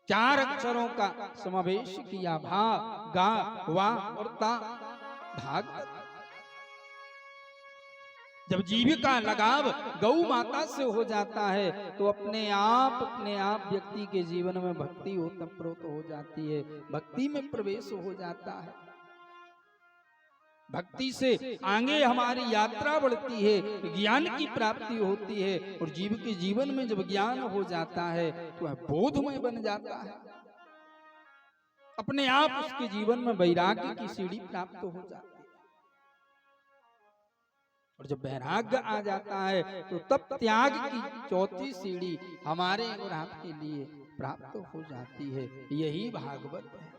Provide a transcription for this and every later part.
चार अक्षरों का समावेश किया, भा गा वा और ता। भागवत जब जीव का लगाव गौ माता से हो जाता है तो अपने आप व्यक्ति के जीवन में भक्ति ओतप्रोत हो जाती है, भक्ति में प्रवेश हो जाता है। भक्ति से आगे हमारी यात्रा बढ़ती है, ज्ञान की प्राप्ति होती है, और जीव के जीवन में जब ज्ञान हो जाता है तो वह बोधमय बन जाता है। अपने आप उसके जीवन में वैराग्य की सीढ़ी प्राप्त हो जाती है, और जब वैराग्य आ जाता है तो तब त्याग की चौथी सीढ़ी हमारे और आपके लिए प्राप्त हो जाती है। यही भागवत है।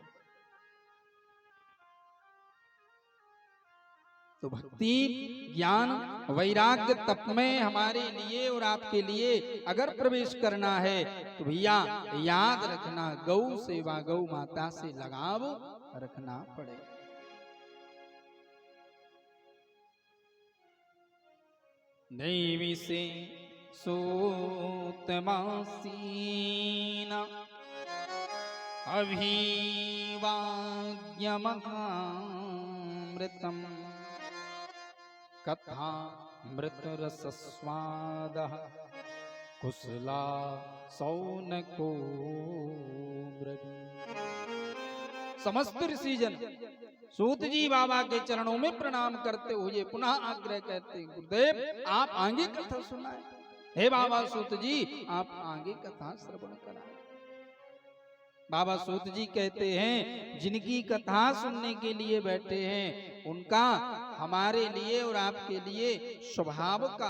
तो भक्ति, ज्ञान, वैराग्य तप में हमारे लिए और आपके लिए अगर प्रवेश करना है तो भैया याद रखना, गौ सेवा, गौ माता से लगाव रखना पड़ेगा। दैवी से सूतमासीना अभिवाद्यमहामृतम् कथा मृतरसस्वादः कुशला सौनको ब्रवीत्। समस्त ऋषिजन सूत जी बाबा के चरणों में प्रणाम करते हुए पुनः आग्रह करते, गुरुदेव आप आगे कथा सुनाए। हे बाबा सूत जी, आप आगे कथा श्रवण कराएं। बाबा सूत जी कहते हैं, जिनकी कथा सुनने के लिए बैठे हैं उनका हमारे लिए और आपके लिए स्वभाव का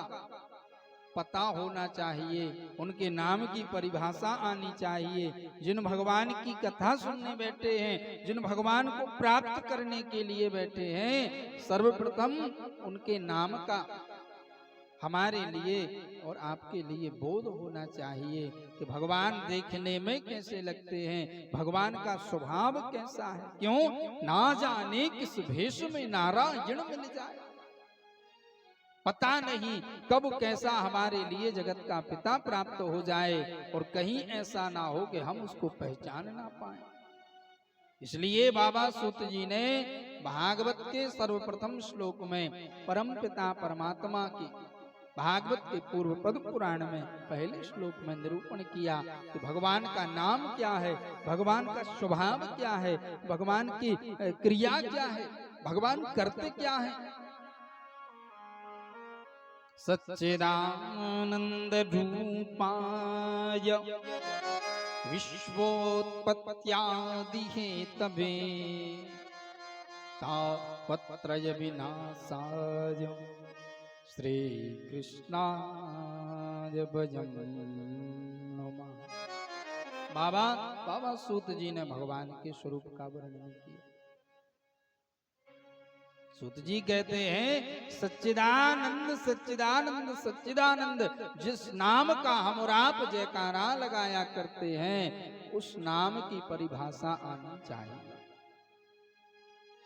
पता होना चाहिए, उनके नाम की परिभाषा आनी चाहिए। जिन भगवान की कथा सुनने बैठे हैं, जिन भगवान को प्राप्त करने के लिए बैठे हैं, सर्वप्रथम उनके नाम का हमारे लिए और आपके लिए बोध होना चाहिए कि भगवान देखने में कैसे लगते हैं, भगवान का स्वभाव कैसा है। क्यों ना जाने किस भेष में नारायण मिल जाए, पता नहीं कब कैसा हमारे लिए जगत का पिता प्राप्त हो जाए, और कहीं ऐसा ना हो कि हम उसको पहचान ना पाए। इसलिए बाबा सूत जी ने भागवत के सर्वप्रथम श्लोक में परम पिता परमात्मा की भागवत के पूर्व पद पुराण में पहले श्लोक में निरूपण किया कि भगवान का नाम क्या है, भगवान का स्वभाव क्या है, भगवान की क्रिया क्या है, भगवान करते क्या है। सच्चिदानंद रूपाय विश्वोत्पत्त्यादि हेतवे तापत्रय विनाशाय श्री कृष्णाय भजं नमः। बाबा सूत जी ने भगवान के स्वरूप का वर्णन किया। सूत जी कहते हैं, सच्चिदानंद सच्चिदानंद सच्चिदानंद, जिस नाम का हम और आप जयकारा लगाया करते हैं उस नाम की परिभाषा आनी चाहिए।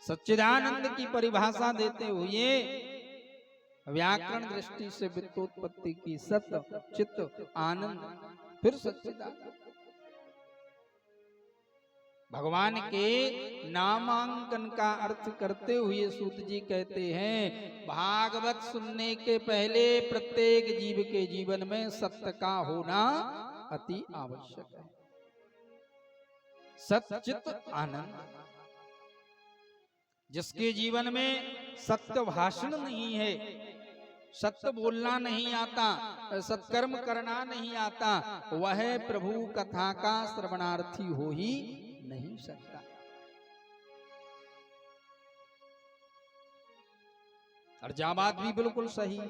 सच्चिदानंद की परिभाषा देते हुए व्याकरण दृष्टि से वित्तोत्पत्ति की सत चित्त आनंद, फिर सच्चिदानंद। भगवान के नामांकन का अर्थ करते हुए सूत जी कहते हैं, भागवत सुनने के पहले प्रत्येक जीव के जीवन में सत्य का होना अति आवश्यक है। सच्चित आनंद, जिसके जीवन में सत्य भाषण नहीं है, सत्य बोलना नहीं आता, सत्कर्म करना नहीं आता, वह प्रभु कथा का श्रवणार्थी हो ही नहीं सकता। और जा बात भी बिल्कुल सही है।